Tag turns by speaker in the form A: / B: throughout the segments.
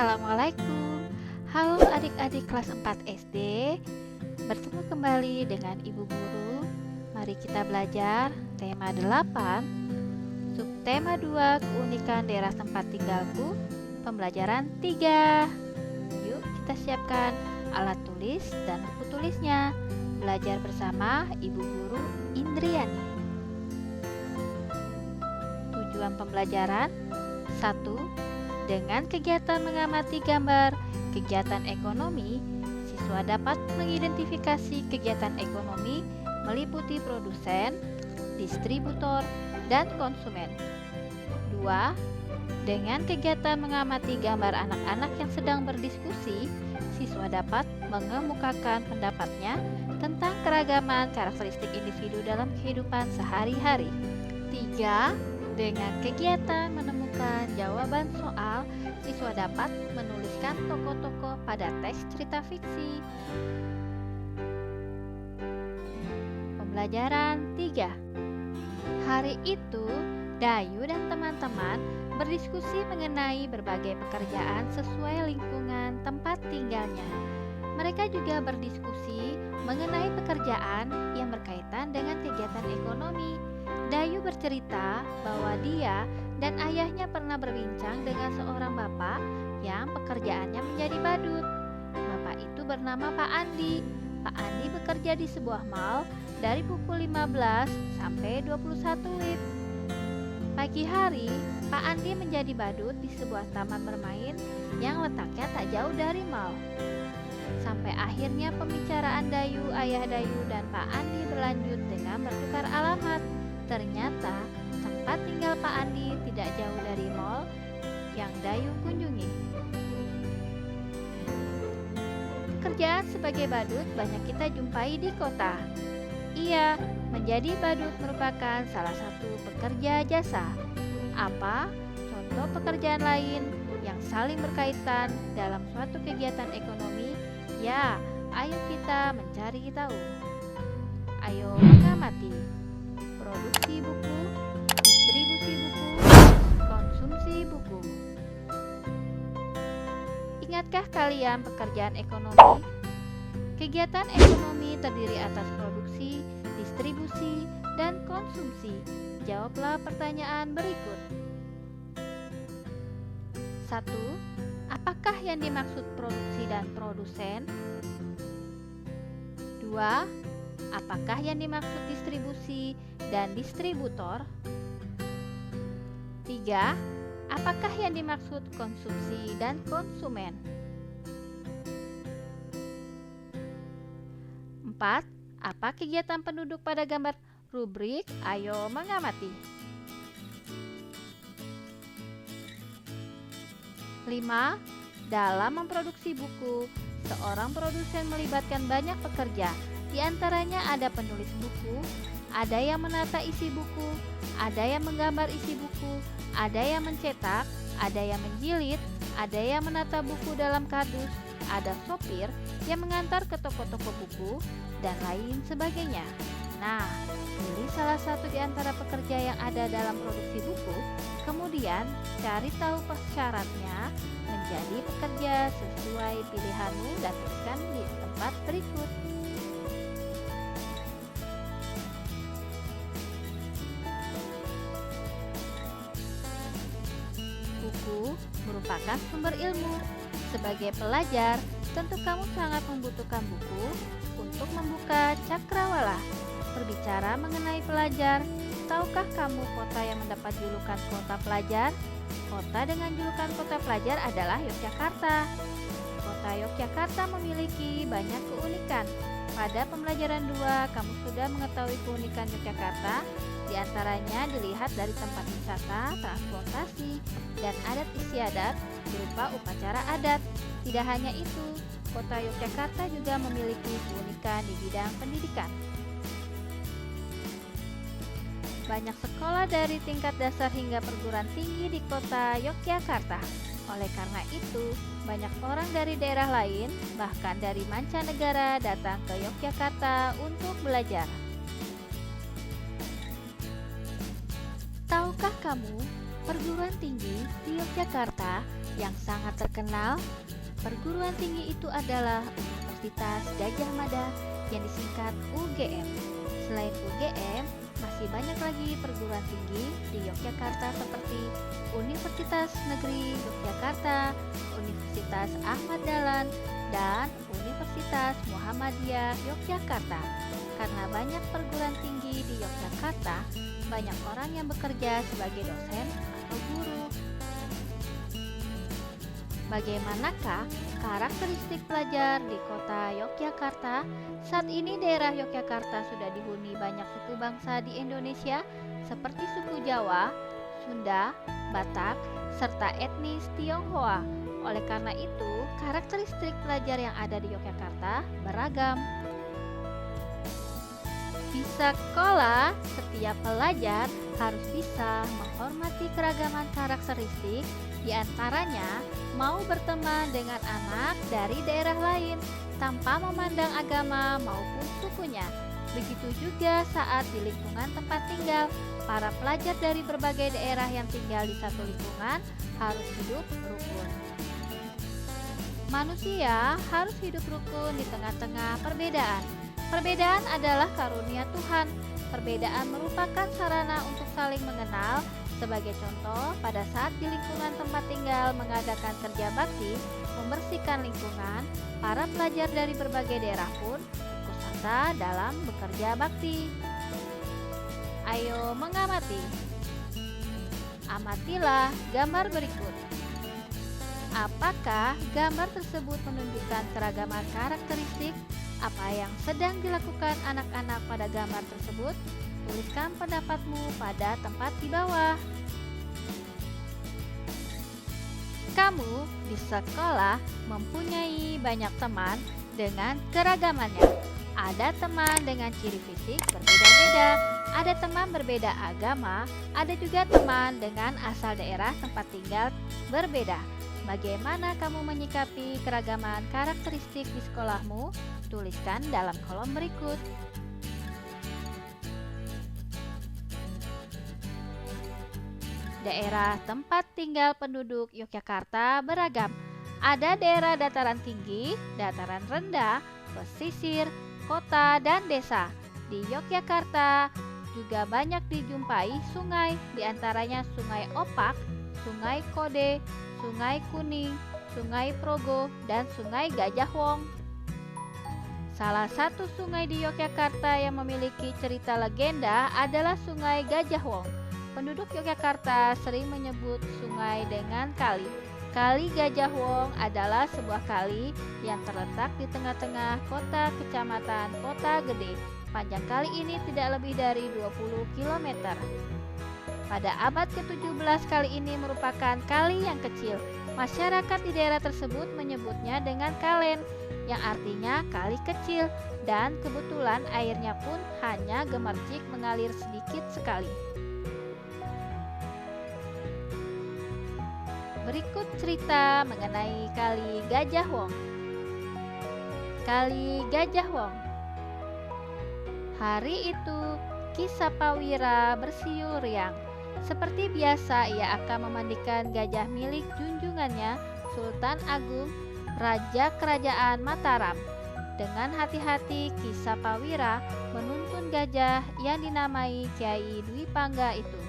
A: Assalamualaikum. Halo adik-adik kelas 4 SD. Bertemu kembali dengan Ibu Guru. Mari kita belajar tema 8, subtema 2, keunikan daerah tempat tinggalku, pembelajaran 3. Yuk kita siapkan alat tulis dan buku tulisnya. Belajar bersama Ibu Guru Indriani. Tujuan pembelajaran 1. Dengan kegiatan mengamati gambar kegiatan ekonomi, siswa dapat mengidentifikasi kegiatan ekonomi meliputi produsen, distributor, dan konsumen. 2. Dengan kegiatan mengamati gambar anak-anak yang sedang berdiskusi, siswa dapat mengemukakan pendapatnya tentang keragaman karakteristik individu dalam kehidupan sehari-hari. 3. Dengan kegiatan menemukan jawaban soal, siswa dapat menuliskan tokoh-tokoh pada teks cerita fiksi. Pembelajaran 3. Hari itu, Dayu dan teman-teman berdiskusi mengenai berbagai pekerjaan sesuai lingkungan tempat tinggalnya. Mereka juga berdiskusi mengenai pekerjaan yang berkaitan dengan kegiatan ekonomi. Dayu bercerita bahwa dia dan ayahnya pernah berbincang dengan seorang bapak yang pekerjaannya menjadi badut. Bapak itu bernama Pak Andi. Pak Andi bekerja di sebuah mal dari pukul 15 sampai 21 WIB. Pagi hari, Pak Andi menjadi badut di sebuah taman bermain yang letaknya tak jauh dari mal. Sampai akhirnya pembicaraan Dayu, ayah Dayu, dan Pak Andi berlanjut dengan bertukar alamat. Ternyata tempat tinggal Pak Andi tidak jauh dari mal yang Dayu kunjungi. Pekerjaan sebagai badut banyak kita jumpai di kota. Iya, menjadi badut merupakan salah satu pekerja jasa. Apa contoh pekerjaan lain yang saling berkaitan dalam suatu kegiatan ekonomi? Ya, ayo kita mencari tahu. Ayo mengamati. Produksi buku, distribusi buku, konsumsi buku. Ingatkah kalian pekerjaan ekonomi? Kegiatan ekonomi terdiri atas produksi, distribusi, dan konsumsi. Jawablah pertanyaan berikut. 1. Apakah yang dimaksud produksi dan produsen? 2. Apakah yang dimaksud distribusi dan distributor? 3. Apakah yang dimaksud konsumsi dan konsumen? 4. Apa kegiatan penduduk pada gambar rubrik? Ayo mengamati. 5. Dalam memproduksi buku, seorang produsen melibatkan banyak pekerja. Di antaranya ada penulis buku, ada yang menata isi buku, ada yang menggambar isi buku, ada yang mencetak, ada yang menjilid, ada yang menata buku dalam kardus, ada sopir yang mengantar ke toko-toko buku, dan lain sebagainya. Nah, pilih salah satu di antara pekerja yang ada dalam produksi buku, kemudian cari tahu syaratnya menjadi pekerja sesuai pilihanmu dan tuliskan di tempat berikut. Buku merupakan sumber ilmu. Sebagai pelajar, tentu kamu sangat membutuhkan buku untuk membuka cakrawala. Berbicara mengenai pelajar, tahukah kamu kota yang mendapat julukan kota pelajar? Kota dengan julukan kota pelajar adalah Yogyakarta. Kota Yogyakarta memiliki banyak keunikan. Pada pembelajaran 2, kamu sudah mengetahui keunikan Yogyakarta. Di antaranya dilihat dari tempat wisata, transportasi, dan adat istiadat berupa upacara adat. Tidak hanya itu, kota Yogyakarta juga memiliki keunikan di bidang pendidikan. Banyak sekolah dari tingkat dasar hingga perguruan tinggi di kota Yogyakarta. Oleh karena itu, banyak orang dari daerah lain, bahkan dari mancanegara, datang ke Yogyakarta untuk belajar. Tahukah kamu, perguruan tinggi di Yogyakarta Yang sangat terkenal, perguruan tinggi itu adalah Universitas Gadjah Mada yang disingkat UGM. Selain UGM, masih banyak lagi perguruan tinggi di Yogyakarta seperti Universitas Negeri Yogyakarta, Universitas Ahmad Dahlan, dan Universitas Muhammadiyah Yogyakarta. Karena banyak perguruan tinggi di Yogyakarta, banyak orang yang bekerja sebagai dosen atau guru. Bagaimanakah karakteristik pelajar di kota Yogyakarta? Saat ini daerah Yogyakarta sudah dihuni banyak suku bangsa di Indonesia seperti suku Jawa, Sunda, Batak, serta etnis Tionghoa. Oleh karena itu, karakteristik pelajar yang ada di Yogyakarta beragam. Di sekolah, setiap pelajar harus bisa menghormati keragaman karakteristik, di antaranya mau berteman dengan anak dari daerah lain tanpa memandang agama maupun sukunya. Begitu juga saat di lingkungan tempat tinggal, para pelajar dari berbagai daerah yang tinggal di satu lingkungan harus hidup rukun. Manusia harus hidup rukun di tengah-tengah perbedaan. Perbedaan adalah karunia Tuhan. Perbedaan merupakan sarana untuk saling mengenal. Sebagai contoh, pada saat di lingkungan tempat tinggal mengadakan kerja bakti, membersihkan lingkungan, para pelajar dari berbagai daerah pun ikut serta dalam bekerja bakti. Ayo mengamati. Amatilah gambar berikut. Apakah gambar tersebut menunjukkan keragaman karakteristik? Apa yang sedang dilakukan anak-anak pada gambar tersebut? Tuliskan pendapatmu pada tempat di bawah. Kamu di sekolah mempunyai banyak teman dengan keragamannya. Ada teman dengan ciri fisik berbeda-beda, ada teman berbeda agama, ada juga teman dengan asal daerah tempat tinggal berbeda. Bagaimana kamu menyikapi keragaman karakteristik di sekolahmu? Tuliskan dalam kolom berikut. Daerah tempat tinggal penduduk Yogyakarta beragam. Ada daerah dataran tinggi, dataran rendah, pesisir, kota, dan desa. Di Yogyakarta juga banyak dijumpai sungai, diantaranya Sungai Opak, Sungai Kode, Sungai Kuning, Sungai Progo, dan Sungai Gajah Wong. Salah satu sungai di Yogyakarta yang memiliki cerita legenda adalah Sungai Gajah Wong. Penduduk Yogyakarta sering menyebut sungai dengan kali. Kali Gajah Wong adalah sebuah kali yang terletak di tengah-tengah kota kecamatan Kota Gede. Panjang kali ini tidak lebih dari 20 km. Pada abad ke-17 kali ini merupakan kali yang kecil. Masyarakat di daerah tersebut menyebutnya dengan kalen, yang artinya kali kecil, dan kebetulan airnya pun hanya gemercik mengalir sedikit sekali. Berikut cerita mengenai Kali Gajah Wong. Kali Gajah Wong. Hari itu Ki Sapawira bersiul riang. Seperti biasa, ia akan memandikan gajah milik junjungannya, Sultan Agung, Raja Kerajaan Mataram. Dengan hati-hati, Ki Sapawira menuntun gajah yang dinamai Kiai Dwi Pangga itu.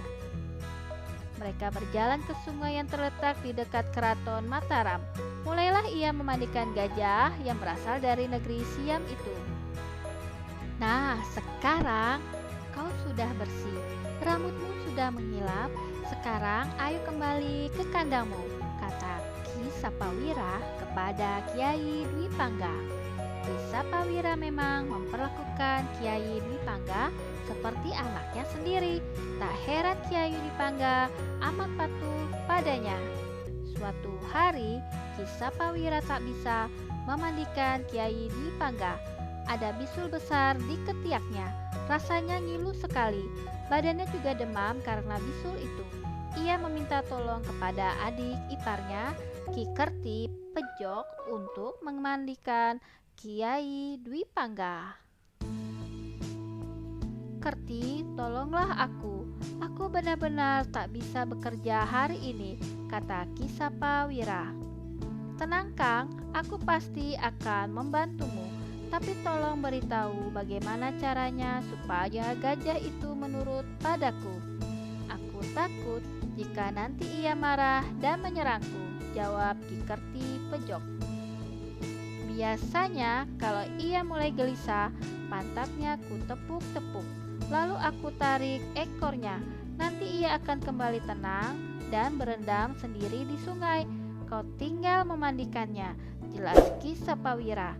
A: Mereka berjalan ke sungai yang terletak di dekat keraton Mataram. Mulailah ia memandikan gajah yang berasal dari negeri Siam itu. Nah, sekarang kau sudah bersih, rambutmu sudah mengilap. Sekarang ayo kembali ke kandangmu, kata Ki Sapawira kepada Kiai Dwi Pangga. Ki Sapawira memang memperlakukan Kiai Dwi Pangga seperti anaknya sendiri. Tak heran Kiai Dwi Pangga amat patuh padanya. Suatu hari, Ki Sapawira tak bisa memandikan Kiai Dwi Pangga. Ada bisul besar di ketiaknya. Rasanya ngilu sekali. Badannya juga demam karena bisul itu. Ia meminta tolong kepada adik iparnya, Ki Kerti Pejok, untuk memandikan Kiai Dwi Pangga. Kerti, tolonglah aku. Aku benar-benar tak bisa bekerja hari ini, kata Ki Sapawira. Tenang Kang, aku pasti akan membantumu. Tapi tolong beritahu bagaimana caranya supaya gajah itu menurut padaku. Aku takut jika nanti ia marah dan menyerangku, jawab Ki Kerti Pejok. Biasanya kalau ia mulai gelisah, pantatnya ku tepuk-tepuk. Lalu aku tarik ekornya. Nanti ia akan kembali tenang dan berendam sendiri di sungai. Kau tinggal memandikannya, jelas Ki Sapawira.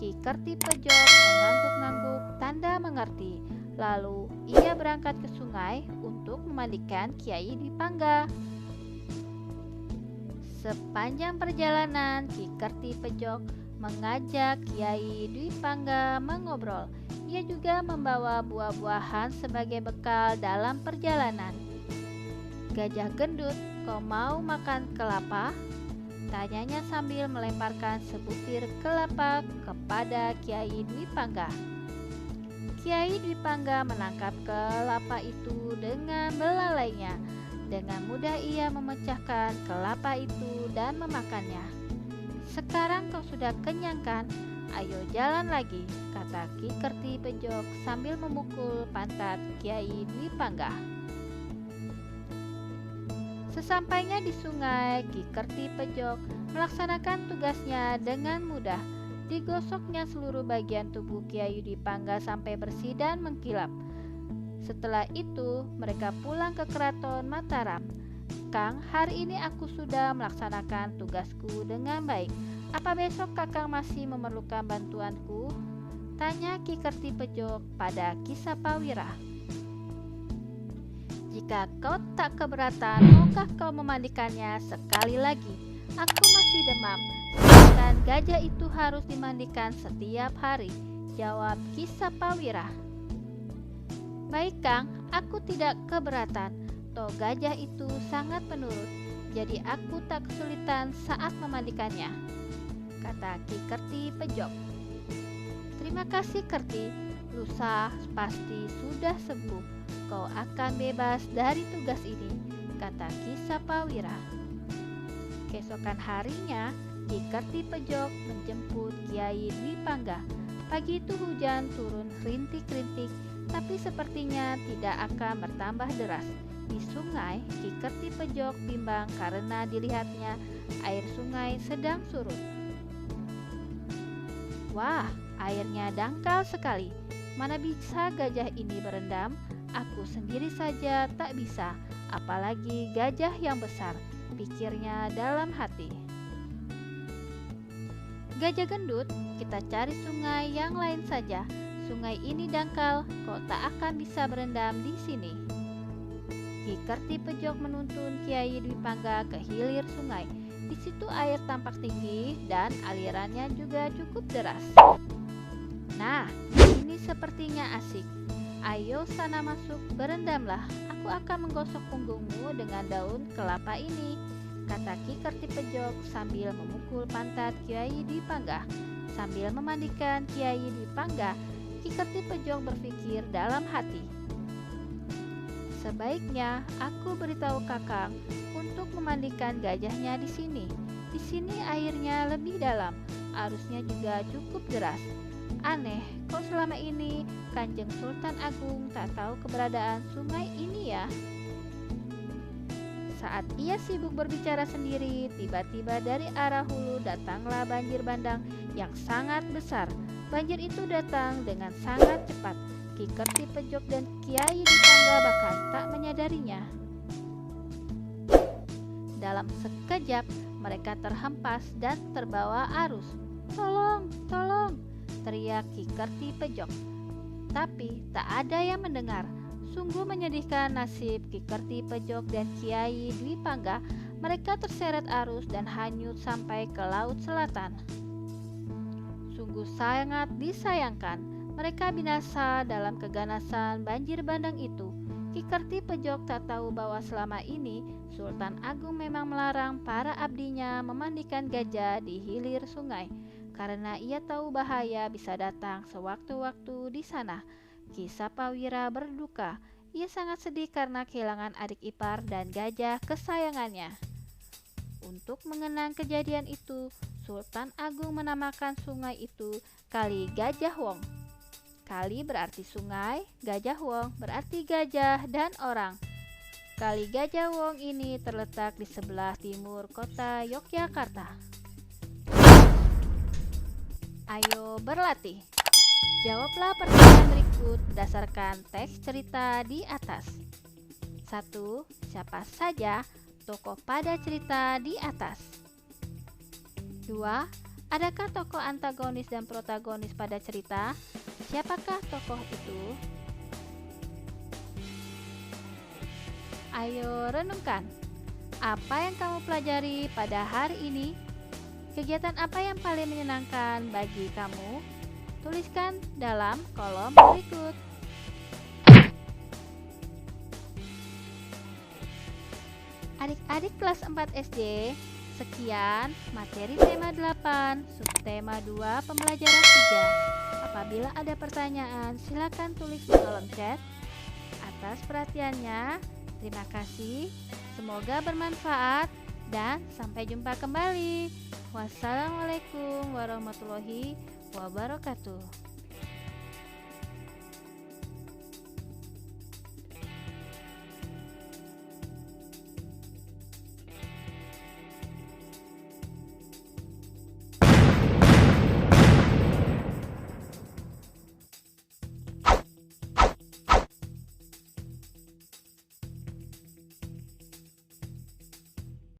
A: Ki Kerti Pejok mengangguk-ngangguk tanda mengerti. Lalu ia berangkat ke sungai untuk memandikan Kiai Dwi Pangga. Sepanjang perjalanan, Ki Kerti Pejok mengajak Kiai Dwi Pangga mengobrol. Ia juga membawa buah-buahan sebagai bekal dalam perjalanan. Gajah gendut, kau mau makan kelapa? Tanyanya sambil melemparkan sebutir kelapa kepada Kiai Dwi Pangga. Kiai Dwi Pangga menangkap kelapa itu dengan belalainya. Dengan mudah ia memecahkan kelapa itu dan memakannya. Sekarang kau sudah kenyang kan? Ayo jalan lagi, kata Ki Kerti Pejok sambil memukul pantat Kiai Dwi Pangga. Sesampainya di sungai, Ki Kerti Pejok melaksanakan tugasnya dengan mudah. Digosoknya seluruh bagian tubuh Kiai Dwi Pangga sampai bersih dan mengkilap. Setelah itu, mereka pulang ke Keraton Mataram. Kang, hari ini aku sudah melaksanakan tugasku dengan baik. Apa besok Kakang masih memerlukan bantuanku? Tanya Ki Kerti Pejok pada Ki Sapawira. Jika kau tak keberatan, maukah kau memandikannya sekali lagi? Aku masih demam, sedangkan gajah itu harus dimandikan setiap hari, jawab Ki Sapawira. Baik Kang, aku tidak keberatan. Toh gajah itu sangat penurut, jadi aku tak kesulitan saat memandikannya, kata Ki Kerti Pejok. Terima kasih Kerti, lusa pasti sudah sembuh. Kau akan bebas dari tugas ini, kata Ki Sapawira. Keesokan harinya, Ki Kerti Pejok menjemput Kiai Dwi Pangga. Pagi itu hujan turun rintik-rintik, tapi sepertinya tidak akan bertambah deras. Di sungai, Ki Kerti Pejok bimbang karena dilihatnya air sungai sedang surut. Wah, airnya dangkal sekali. Mana bisa gajah ini berendam? Aku sendiri saja tak bisa, apalagi gajah yang besar, pikirnya dalam hati. Gajah gendut, kita cari sungai yang lain saja. Sungai ini dangkal, kau tak akan bisa berendam di sini. Ki Kerti Pejok menuntun Kiai Dwi Pangga ke hilir sungai. Di situ air tampak tinggi dan alirannya juga cukup deras. Nah, ini sepertinya asik. Ayo sana masuk, berendamlah. Aku akan menggosok punggungmu dengan daun kelapa ini, kata Ki Kerti Pejok sambil memukul pantat Kiai Dwi Pangga. Sambil memandikan Kiai Dwi Pangga, Ki Kerti Pejok berpikir dalam hati. Sebaiknya aku beritahu Kakang untuk memandikan gajahnya di sini. Di sini airnya lebih dalam, arusnya juga cukup deras. Aneh, kok selama ini Kanjeng Sultan Agung tak tahu keberadaan sungai ini ya? Saat ia sibuk berbicara sendiri, tiba-tiba dari arah hulu datanglah banjir bandang yang sangat besar. Banjir itu datang dengan sangat cepat. Ki Kerti Pejok dan Kiai Dwi Pangga bahkan tak menyadarinya. Dalam sekejap, mereka terhempas dan terbawa arus. Tolong, tolong, teriak Ki Kerti Pejok. Tapi tak ada yang mendengar. Sungguh menyedihkan nasib Ki Kerti Pejok dan Kiai Dwi Pangga. Mereka terseret arus dan hanyut sampai ke Laut Selatan. Sungguh sangat disayangkan. Mereka binasa dalam keganasan banjir bandang itu. Ki Kerti Pejok tak tahu bahwa selama ini Sultan Agung memang melarang para abdinya memandikan gajah di hilir sungai, karena ia tahu bahaya bisa datang sewaktu-waktu di sana. Kisah Pawira berduka. Ia sangat sedih karena kehilangan adik ipar dan gajah kesayangannya. Untuk mengenang kejadian itu, Sultan Agung menamakan sungai itu Kali Gajah Wong. Kali berarti sungai, Gajah Wong berarti gajah dan orang. Kali Gajah Wong ini terletak di sebelah timur kota Yogyakarta. Ayo berlatih. Jawablah pertanyaan berikut berdasarkan teks cerita di atas. 1. Siapa saja tokoh pada cerita di atas? 2. Adakah tokoh antagonis dan protagonis pada cerita? Siapakah tokoh itu? Ayo renungkan. Apa yang kamu pelajari pada hari ini? Kegiatan apa yang paling menyenangkan bagi kamu? Tuliskan dalam kolom berikut. Adik-adik kelas 4 SD, sekian materi tema 8, subtema 2, pembelajaran 3. Apabila ada pertanyaan, silakan tulis di kolom chat. Atas perhatiannya, terima kasih. Semoga bermanfaat dan sampai jumpa kembali. Wassalamualaikum warahmatullahi wabarakatuh.